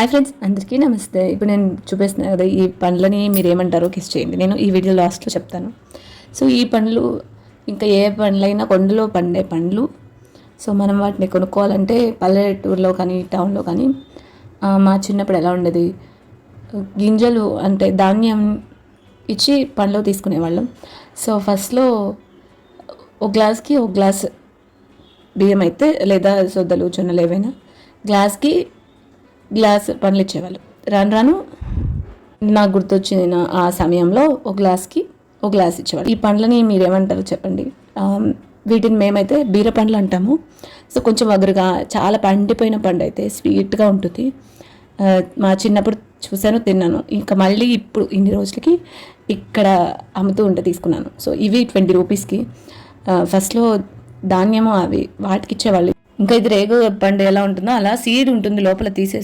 Hi friends, అందరికీ నమస్తే. ఇప్పుడు నేను చూపిస్తున్నాను కదా, ఈ పండ్లని మీరు ఏమంటారో గెస్ చేయండి. నేను ఈ వీడియో లాస్ట్లో చెప్తాను. సో ఈ పండ్లు ఇంకా ఏ పండ్లైనా కొండలో పండే పండ్లు. సో మనం వాటిని కొనుక్కోవాలంటే పల్లెటూరులో కానీ టౌన్లో కానీ మా చిన్నప్పుడు ఎలా ఉండేది, గింజలు అంటే ధాన్యం ఇచ్చి పండ్లు తీసుకునేవాళ్ళం. సో ఫస్ట్లో ఒక గ్లాస్కి ఒక గ్లాస్ బియ్యం అయితే, లేదా సొద్దలు జొన్నలు ఏవైనా గ్లాస్కి గ్లాస్ పండ్లు ఇచ్చేవాళ్ళు. రాను రాను నాకు గుర్తొచ్చింది, ఆ సమయంలో ఒక గ్లాస్కి ఒక గ్లాస్ ఇచ్చేవాళ్ళు. ఈ పండ్లని మీరేమంటారో చెప్పండి. వీటిని మేమైతే బీర పండ్లు అంటాము. సో కొంచెం వగరుగా, చాలా పండిపోయిన పండు అయితే స్వీట్గా ఉంటుంది. మా చిన్నప్పుడు చూశాను, తిన్నాను. ఇంకా మళ్ళీ ఇప్పుడు ఇన్ని రోజులకి ఇక్కడ అమ్ముతూ ఉంటే తీసుకున్నాను. సో ఇవి 20 రూపీస్కి. ఫస్ట్లో ధాన్యము అవి వాటికి ఇచ్చేవాళ్ళు. ఇంకా ఇది రేగు పండు ఎలా ఉంటుందో అలా సీడ్ ఉంటుంది లోపల తీసేసి